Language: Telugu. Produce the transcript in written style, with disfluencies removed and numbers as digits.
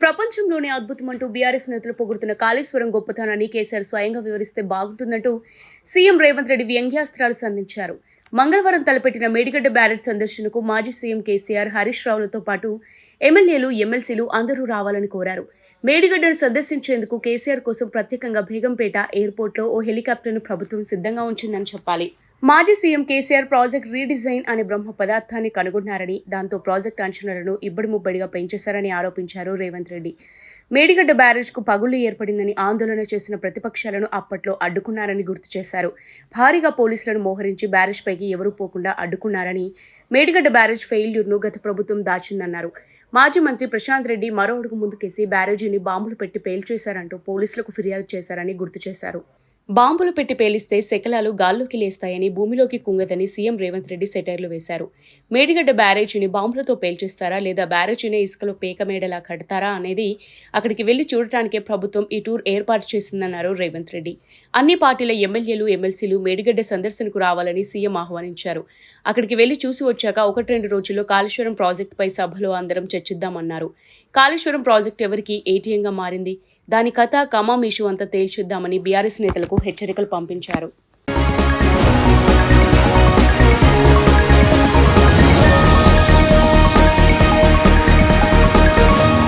ప్రపంచంలోనే అద్భుతమంటూ బీఆర్ఎస్ నేతలు పొగుడుతున్న కాళేశ్వరం గొప్పతనాన్ని కేసీఆర్ స్వయంగా వివరిస్తే బాగుంటుందంటూ సీఎం రేవంత్ రెడ్డి వ్యంగ్యాస్త్రాలు సంధించారు. మంగళవారం తలపెట్టిన మేడిగడ్డ బ్యారేజ్ సందర్శనకు మాజీ సీఎం కేసీఆర్, హరీష్ రావులతో పాటు ఎమ్మెల్యేలు, ఎమ్మెల్సీలు అందరూ రావాలని కోరారు. మేడిగడ్డను సందర్శించేందుకు కేసీఆర్ కోసం ప్రత్యేకంగా బేగంపేట ఎయిర్పోర్ట్లో ఓ హెలికాప్టర్ను ప్రభుత్వం సిద్ధంగా ఉంచిందని చెప్పాలి. మాజీ సీఎం కేసీఆర్ ప్రాజెక్ట్ రీడిజైన్ అనే బ్రహ్మ పదార్థాన్ని కనుగొన్నారని, దాంతో ప్రాజెక్టు అంచనాలను ఇబ్బడిముబ్బడిగా పెంచేశారని ఆరోపించారు రేవంత్ రెడ్డి. మేడిగడ్డ బ్యారేజ్కు పగుళ్లు ఏర్పడిందని ఆందోళన చేసిన ప్రతిపక్షాలను అప్పట్లో అడ్డుకున్నారని గుర్తు చేశారు. భారీగా పోలీసులను మోహరించి బ్యారేజ్ పైకి ఎవరూ పోకుండా అడ్డుకున్నారని, మేడిగడ్డ బ్యారేజ్ ఫెయిల్యూర్ను గత ప్రభుత్వం దాచిందన్నారు. మాజీ మంత్రి ప్రశాంత్ రెడ్డి మరో అడుగు ముందుకేసి బ్యారేజీని బాంబులు పెట్టి పేల్చేశారంటూ పోలీసులకు ఫిర్యాదు చేశారని గుర్తు చేశారు. బాంబులు పెట్టి పేలిస్తే శకలాలు గాల్లోకి లేస్తాయని, భూమిలోకి కుంగదని సీఎం రేవంత్ రెడ్డి సెటైర్లు వేశారు. మేడిగడ్డ బ్యారేజీని బాంబులతో పేల్చేస్తారా లేదా బ్యారేజీని ఇసుకలో పేకమేడలా కడతారా అనేది అక్కడికి వెళ్లి చూడటానికే ప్రభుత్వం ఈ టూర్ ఏర్పాటు చేసిందన్నారు రేవంత్ రెడ్డి. అన్ని పార్టీల ఎమ్మెల్యేలు, ఎమ్మెల్సీలు మేడిగడ్డ సందర్శనకు రావాలని సీఎం ఆహ్వానించారు. అక్కడికి వెళ్లి చూసి వచ్చాక 1-2 రోజుల్లో కాళేశ్వరం ప్రాజెక్టుపై సభలో అందరం చర్చిద్దామన్నారు. కాళేశ్వరం ప్రాజెక్టు ఎవరికి ఏటీఎంగా మారింది, దాని కథ కమామీషు అంతా తేల్చిద్దామని బీఆర్ఎస్ నేతలకు హెచ్చరికలు పంపించారు.